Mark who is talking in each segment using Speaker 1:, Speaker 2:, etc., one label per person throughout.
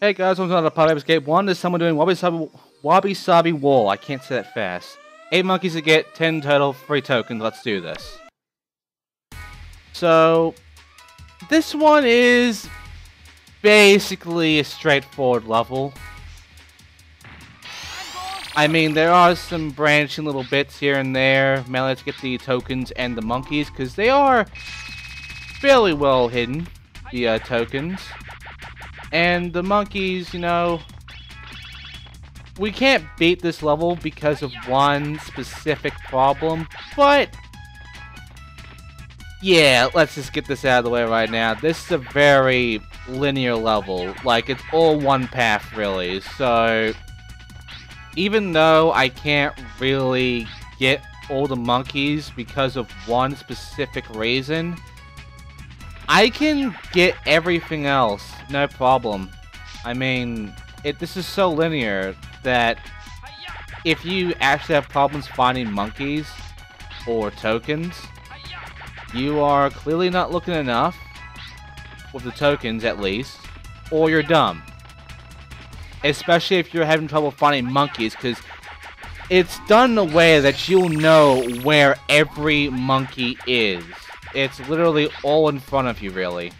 Speaker 1: Hey guys, welcome to another part of Escape 1. This time we're doing Wabi Sabi Wall. I can't say that fast. 8 monkeys to get 10 total free tokens. Let's do this. So, this one is basically a straightforward level. I mean, there are some branching little bits here and there, mainly to get the tokens and the monkeys, because they are fairly well hidden, the tokens. And the monkeys, you know, we can't beat this level because of one specific problem, but yeah, let's just get this out of the way right now. This is a very linear level, like it's all one path really, so even though I can't really get all the monkeys because of one specific reason, I can get everything else, no problem. I mean, this is so linear that if you actually have problems finding monkeys or tokens, you are clearly not looking enough, with the tokens at least, or you're dumb. Especially if you're having trouble finding monkeys, because it's done in a way that you'll know where every monkey is. It's literally all in front of you, really.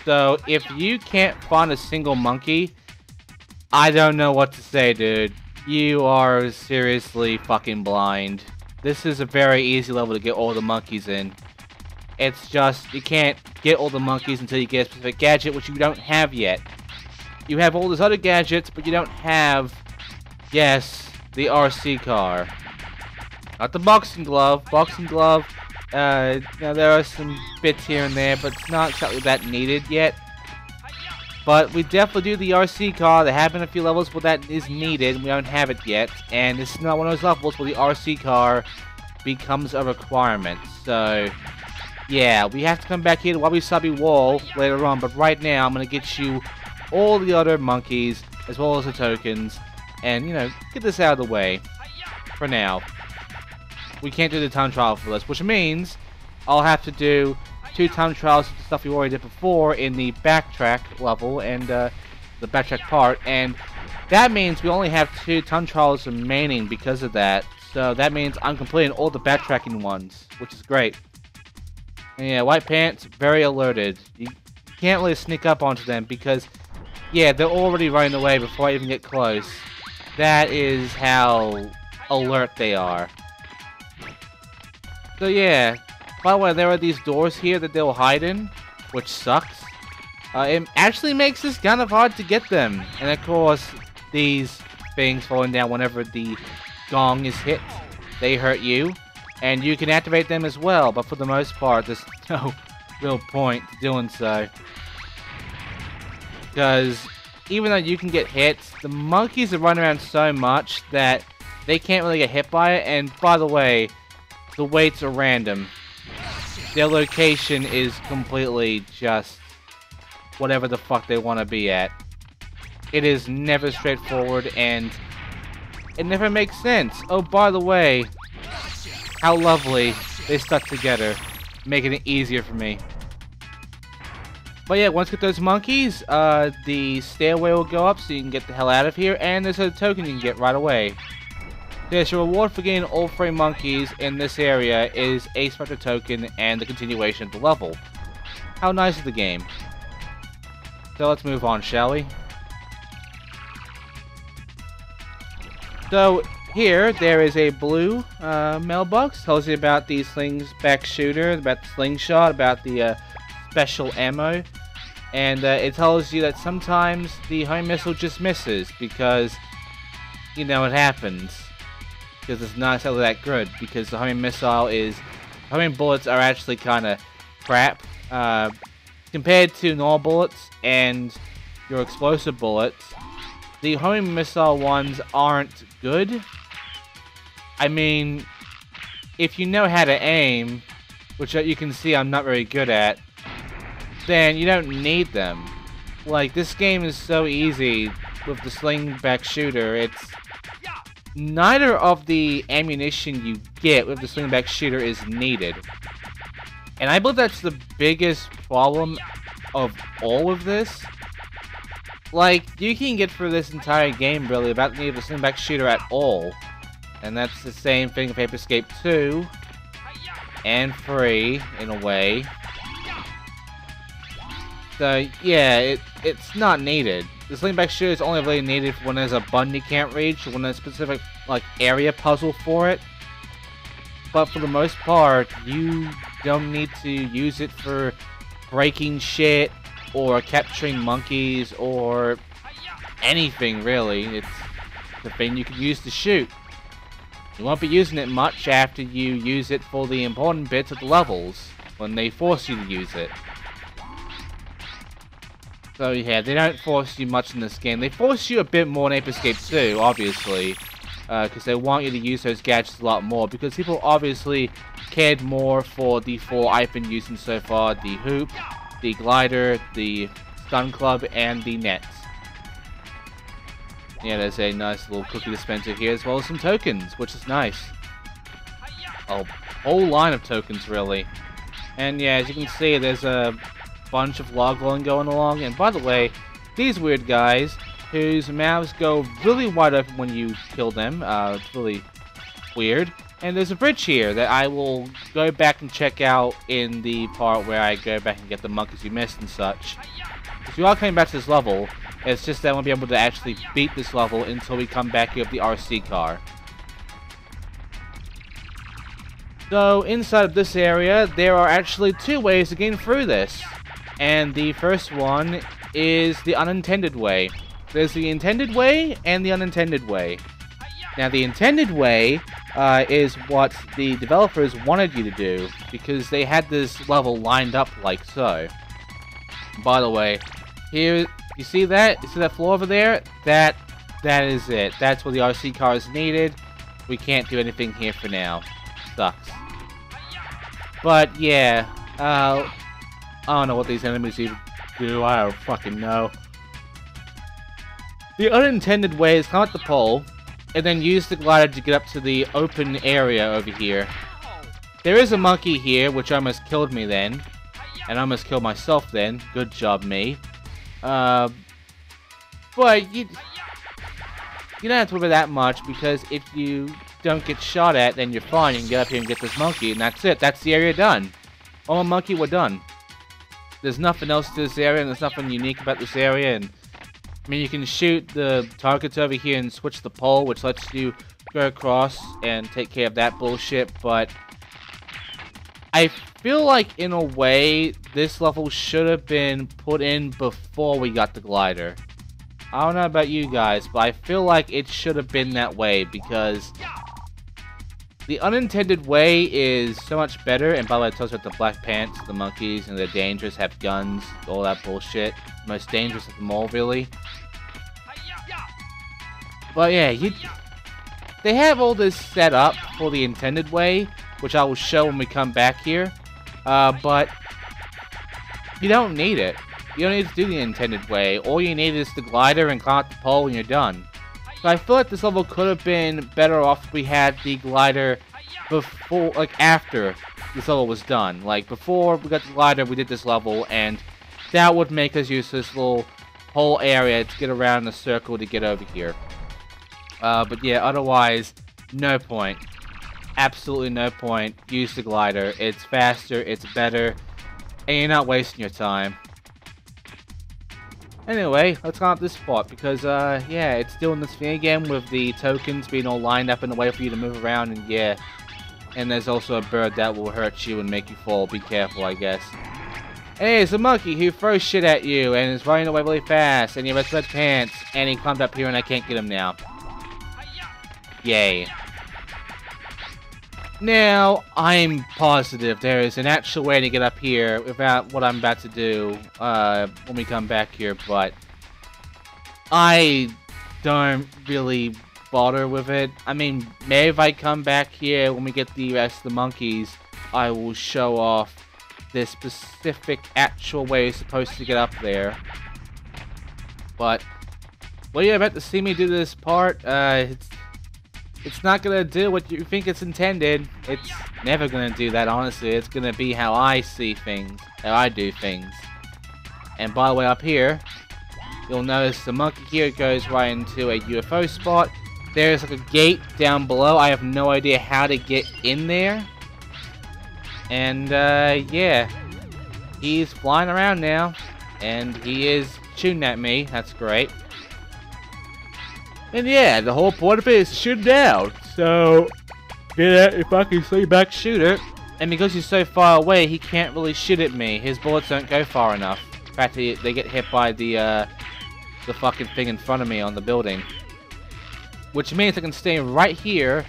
Speaker 1: So, if you can't find a single monkey, I don't know what to say, dude. You are seriously fucking blind. This is a very easy level to get all the monkeys in. It's just, you can't get all the monkeys until you get a specific gadget, which you don't have yet. You have all these other gadgets, but you don't have, yes, the RC car. Not the boxing glove. Boxing glove, you know, there are some bits here and there, but it's not exactly that needed yet. But we definitely do the RC car. There have been a few levels where that is needed, and we don't have it yet. And this is not one of those levels where the RC car becomes a requirement. So, yeah, we have to come back here to Wabi Sabi Wall later on. But right now, I'm going to get you all the other monkeys, as well as the tokens. And, you know, get this out of the way. For now. We can't do the time trial for this, which means I'll have to do 2 time trials of the stuff we already did before in the backtrack level and the backtrack part, and that means we only have 2 time trials remaining because of that. So that means I'm completing all the backtracking ones, which is great. And yeah, White Pants, very alerted. You can't really sneak up onto them because, yeah, they're already running away before I even get close. That is how alert they are. So yeah, by the way, there are these doors here that they'll hide in, which sucks. It actually makes this kind of hard to get them. And of course, these things falling down whenever the gong is hit, they hurt you. And you can activate them as well, but for the most part, there's no real point to doing so. Because even though you can get hit, the monkeys are running around so much that they can't really get hit by it. And by the way, the weights are random. Their location is completely just whatever the fuck they want to be at. It is never straightforward and it never makes sense. Oh, by the way, how lovely they stuck together, making it easier for me. But yeah, once you get those monkeys, the stairway will go up so you can get the hell out of here, and there's a token you can get right away. Yes, your reward for getting all 3 monkeys in this area is a Specter token and the continuation of the level. How nice is the game? So let's move on, shall we? So here, there is a blue mailbox. Tells you about the slingback shooter, about the slingshot, about the special ammo. And it tells you that sometimes the homing missile just misses because, you know, it happens. Because it's not exactly that good, because the homing bullets are actually kind of crap compared to normal bullets and your explosive bullets. The homing missile ones aren't good. I mean, if you know how to aim, which you can see I'm not very good at, then you don't need them. Like, this game is so easy with the slingback shooter. It's neither of the ammunition you get with the slingback shooter is needed. And I believe that's the biggest problem of all of this. Like, you can get through this entire game, really, without the need of a slingback shooter at all. And that's the same thing with Paper Escape 2. And 3, in a way. So, yeah, it's not needed. The slingback shooter is only really needed when there's a button you can't reach, or when there's a specific, like, area puzzle for it. But for the most part, you don't need to use it for breaking shit, or capturing monkeys, or anything, really. It's the thing you can use to shoot. You won't be using it much after you use it for the important bits of the levels, when they force you to use it. So yeah, they don't force you much in this game. They force you a bit more in Ape Escape 2, obviously. Because they want you to use those gadgets a lot more. Because people obviously cared more for the 4 I've been using so far. The hoop, the glider, the stun club, and the nets. Yeah, there's a nice little cookie dispenser here, as well as some tokens, which is nice. A whole line of tokens, really. And yeah, as you can see, there's a bunch of log rolling going along. And by the way, these weird guys, whose mouths go really wide open when you kill them, it's really weird. And there's a bridge here that I will go back and check out in the part where I go back and get the monkeys you missed and such. Because we are coming back to this level, it's just that I won't be able to actually beat this level until we come back here with the RC car. So, inside of this area, there are actually 2 ways to get through this. And the first one is the unintended way. There's the intended way and the unintended way. Now, the intended way is what the developers wanted you to do, because they had this level lined up like so. By the way, here, you see that? You see that floor over there? That is it. That's where the RC car is needed. We can't do anything here for now. Sucks. But, yeah, I don't know what these enemies even do. I don't fucking know. The unintended way is climb up the pole, and then use the glider to get up to the open area over here. There is a monkey here, which almost killed me then. And I almost killed myself then. Good job, me. But you don't have to worry that much, because if you don't get shot at, then you're fine. You can get up here and get this monkey, and that's it. That's the area done. Oh, monkey, we're done. There's nothing else to this area, and there's nothing unique about this area, and I mean, you can shoot the targets over here and switch the pole, which lets you go across and take care of that bullshit, but I feel like, in a way, this level should have been put in before we got the glider. I don't know about you guys, but I feel like it should have been that way, because the unintended way is so much better. And by the way, it tells you about the black pants, the monkeys, and they're dangerous, have guns, all that bullshit. Most dangerous of them all, really. But yeah, they have all this set up for the intended way, which I will show when we come back here. But you don't need it. You don't need to do the intended way. All you need is the glider and climb up the pole and you're done. So I feel like this level could have been better off if we had the glider before, like, after this level was done. Like, before we got the glider, we did this level, and that would make us use this little whole area to get around the circle to get over here. But yeah, otherwise, no point. Absolutely no point. Use the glider. It's faster, it's better, and you're not wasting your time. Anyway, let's go up this spot, because, yeah, it's still in this minigame with the tokens being all lined up in a way for you to move around, and yeah. And there's also a bird that will hurt you and make you fall. Be careful, I guess. Hey, it's a monkey who throws shit at you and is running away really fast, and he has red pants, and he climbed up here and I can't get him now. Yay. Now, I'm positive there is an actual way to get up here without what I'm about to do when we come back here, but I don't really bother with it. I mean, maybe if I come back here when we get the rest of the monkeys, I will show off the specific actual way you're supposed to get up there. But what you're about to see me do this part, it's not gonna do what you think it's intended. It's never gonna do that, honestly. It's gonna be how I see things, how I do things. And by the way, up here, you'll notice the monkey here goes right into a UFO spot. There's like a gate down below. I have no idea how to get in there. And yeah, he's flying around now, and he is shooting at me. That's great. And yeah, the whole point of it is to shoot him down. So, yeah, if I can see back, shoot it. And because he's so far away, he can't really shoot at me. His bullets don't go far enough. In fact, they get hit by the fucking thing in front of me on the building. Which means I can stay right here,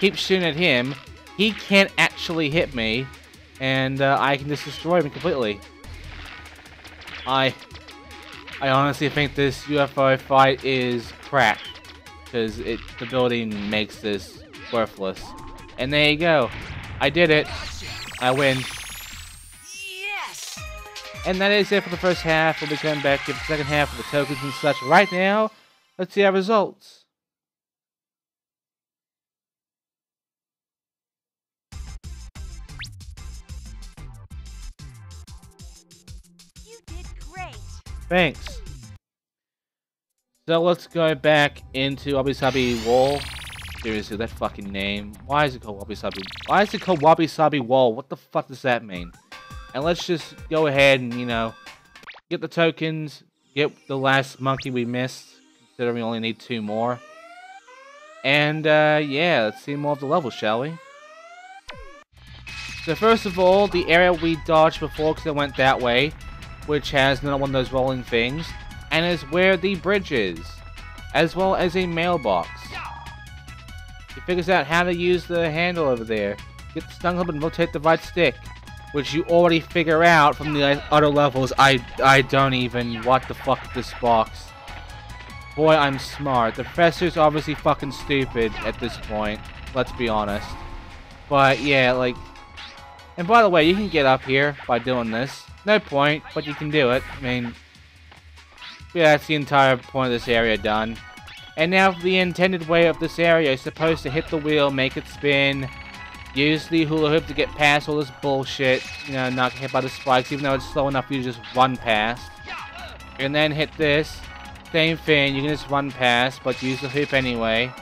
Speaker 1: keep shooting at him. He can't actually hit me, and I can just destroy him completely. I honestly think this UFO fight is crap, because the building makes this worthless. And there you go. I did it. I win. Yes! And that is it for the first half. We'll be coming back to the second half of the tokens and such. Right now, let's see our results.
Speaker 2: You did great.
Speaker 1: Thanks. So let's go back into Wabi Sabi Wall. Seriously, that fucking name. Why is it called Wabi Sabi? Why is it called Wabi Sabi Wall? What the fuck does that mean? And let's just go ahead and, you know, get the tokens, get the last monkey we missed, considering we only need 2 more. And, yeah, let's see more of the level, shall we? So first of all, the area we dodged before because it went that way, which has another one of those rolling things, and is where the bridge is, as well as a mailbox. He figures out how to use the handle over there. Get the stun hub and rotate the right stick, which you already figure out from the other levels. I don't even. What the fuck is this box? Boy, I'm smart. The professor's obviously fucking stupid at this point. Let's be honest. But yeah, like. And by the way, you can get up here by doing this. No point, but you can do it. I mean, yeah, that's the entire point of this area done. And now the intended way of this area is supposed to hit the wheel, make it spin, use the hula hoop to get past all this bullshit, you know, not get hit by the spikes, even though it's slow enough for you to just run past. And then hit this, same thing, you can just run past, but use the hoop anyway.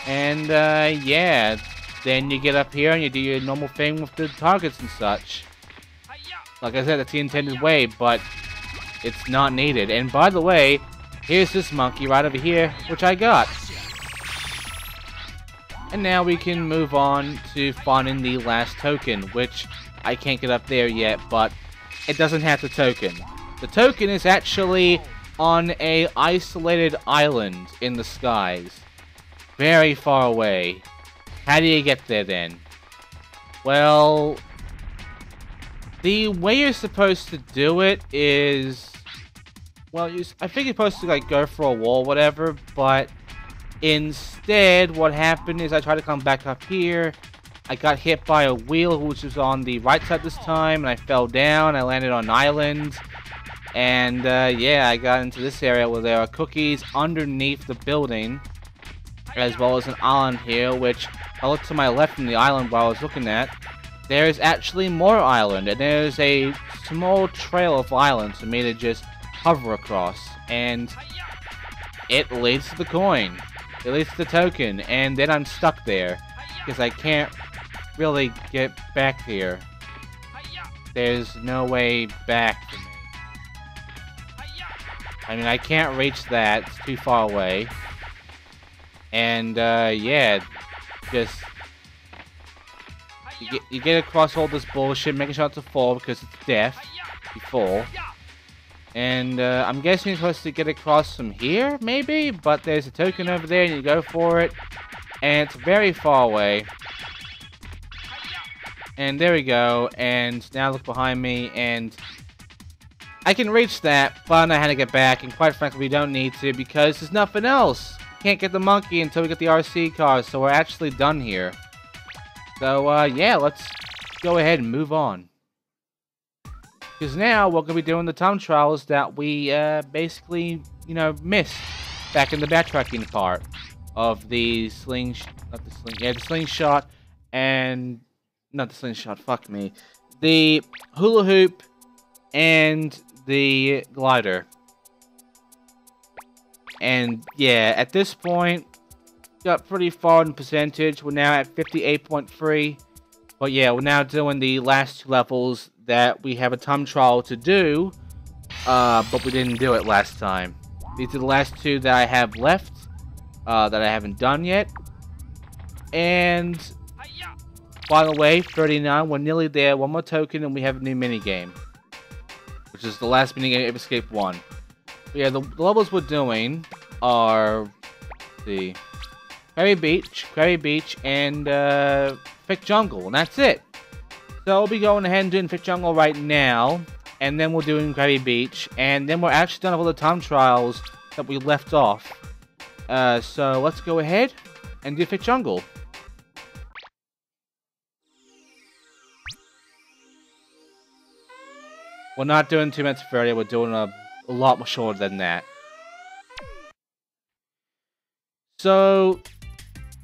Speaker 1: And, yeah, then you get up here and you do your normal thing with the targets and such. Like I said, that's the intended way, but it's not needed. And by the way, here's this monkey right over here, which I got. And now we can move on to finding the last token, which I can't get up there yet, but it doesn't have the token. The token is actually on a isolated island in the skies. Very far away. How do you get there then? Well, the way you're supposed to do it is... Well, I think you're supposed to, like, go for a wall, whatever, but instead, what happened is I tried to come back up here. I got hit by a wheel, which was on the right side this time, and I fell down. I landed on an island, and, yeah, I got into this area where there are cookies underneath the building, as well as an island here, which I looked to my left from the island while I was looking at. There's actually more island, and there's a small trail of islands for me to just hover across, and it leads to the coin. It leads to the token, and then I'm stuck there because I can't really get back here. There's no way back for me. I mean, I can't reach that. It's too far away. And yeah, just you get across all this bullshit, making sure not to fall because it's death. You fall. And I'm guessing you're supposed to get across from here, maybe? But there's a token over there and you go for it. And it's very far away. And there we go. And now look behind me and I can reach that, but I don't know how to get back. And quite frankly, we don't need to because there's nothing else. Can't get the monkey until we get the RC cars, so we're actually done here. So, yeah, let's go ahead and move on. Because now we're going to be doing the time trials that we basically, you know, missed back in the backtracking part of the the slingshot and, not the slingshot, fuck me, the hula hoop and the glider. And yeah, at this point, got pretty far in percentage. We're now at 58.3. But yeah, we're now doing the last 2 levels that we have a time trial to do. But we didn't do it last time. These are the last 2 that I have left. That I haven't done yet. And by the way, 39, we're nearly there. 1 more token and we have a new minigame. Which is the last minigame of Escape 1. But yeah, the levels we're doing are... let's see... Krabby Beach, and Thick Jungle, and that's it. So I'll be going ahead and doing Thick Jungle right now, and then we're doing Krabby Beach, and then we're actually done with all the time trials that we left off. So let's go ahead and do Thick Jungle. We're not doing 2 minutes 30, we're doing a lot more shorter than that. So...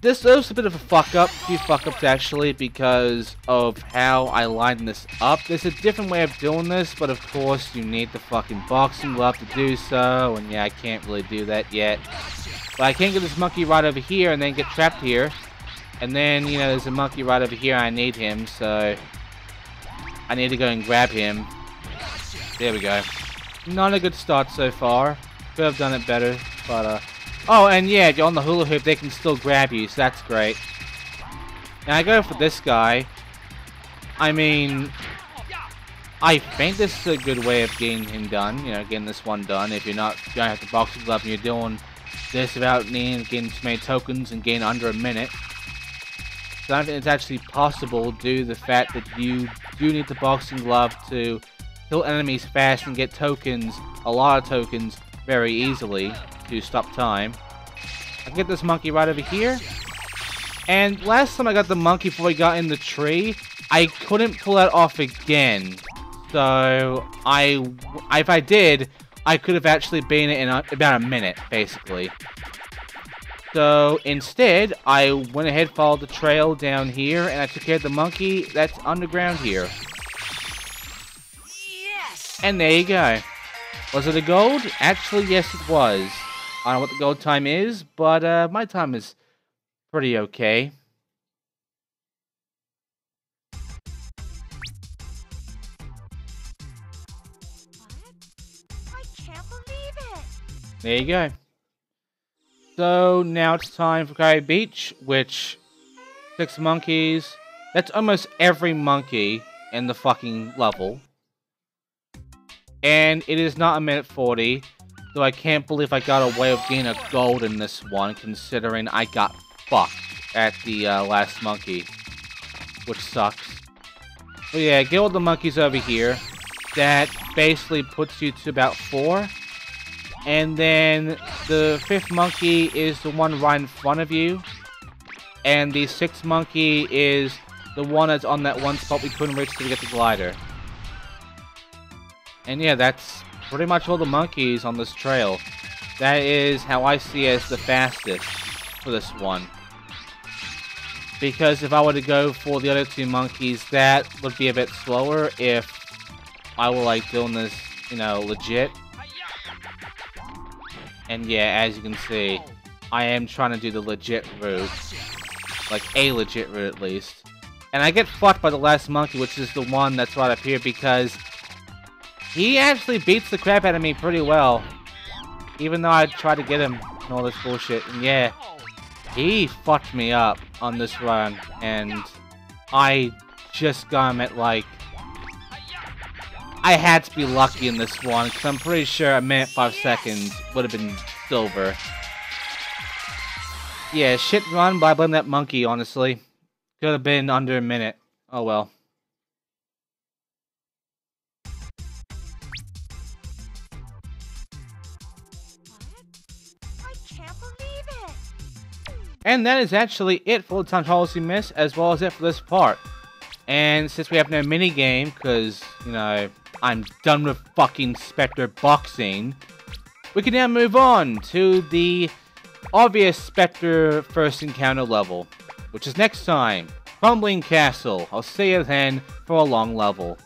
Speaker 1: this was a bit of a fuck-up, a few fuck-ups actually, because of how I lined this up. There's a different way of doing this, but of course you need the fucking boxing glove to do so, and yeah, I can't really do that yet. But I can get this monkey right over here and then get trapped here. And then, you know, there's a monkey right over here, I need him, so... I need to go and grab him. There we go. Not a good start so far. Could have done it better, but oh, and yeah, you're on the hula hoop, they can still grab you, so that's great. Now I go for this guy. I mean, I think this is a good way of getting him done, you know, getting this one done. If you're not going to have the boxing glove and you're doing this without needing to gain too many tokens and gain under a minute. So I think it's actually possible due to the fact that you do need the boxing glove to kill enemies fast and get tokens, a lot of tokens, very easily. To stop time. I can get this monkey right over here. And last time I got the monkey before he got in the tree, I couldn't pull that off again. So if I did, I could have actually been in about a minute, basically. So instead, I went ahead, followed the trail down here, and I took care of the monkey that's underground here. Yes! And there you go. Was it a gold? Actually, yes it was. I don't know what the gold time is, but my time is pretty okay.
Speaker 2: What? I can't believe it!
Speaker 1: There you go. So now it's time for Krabby Beach, which 6 monkeys. That's almost every monkey in the fucking level. And it is not a minute 40. So I can't believe I got away with getting a gold in this one, considering I got fucked at the last monkey. Which sucks. But yeah, get all the monkeys over here. That basically puts you to about 4. And then the 5th monkey is the one right in front of you. And the 6th monkey is the one that's on that one spot we couldn't reach to get the glider. And yeah, that's pretty much all the monkeys on this trail. That is how I see it as the fastest for this one. Because if I were to go for the other 2 monkeys, that would be a bit slower if I were like doing this, you know, legit. And yeah, as you can see, I am trying to do the legit route. Like a legit route at least. And I get fucked by the last monkey, which is the one that's right up here, because he actually beats the crap out of me pretty well. Even though I tried to get him and all this bullshit. And yeah, he fucked me up on this run. And I just got him at like... I had to be lucky in this one, because I'm pretty sure a minute 5 seconds would have been silver. Yeah, shit run, but I blame that monkey, honestly. Could have been under a minute. Oh well. And that is actually it for the time trials we missed, as well as it for this part. And since we have no minigame, because, you know, I'm done with fucking Specter boxing, we can now move on to the obvious Specter first encounter level, which is next time, Crumbling Castle. I'll see you then for a long level.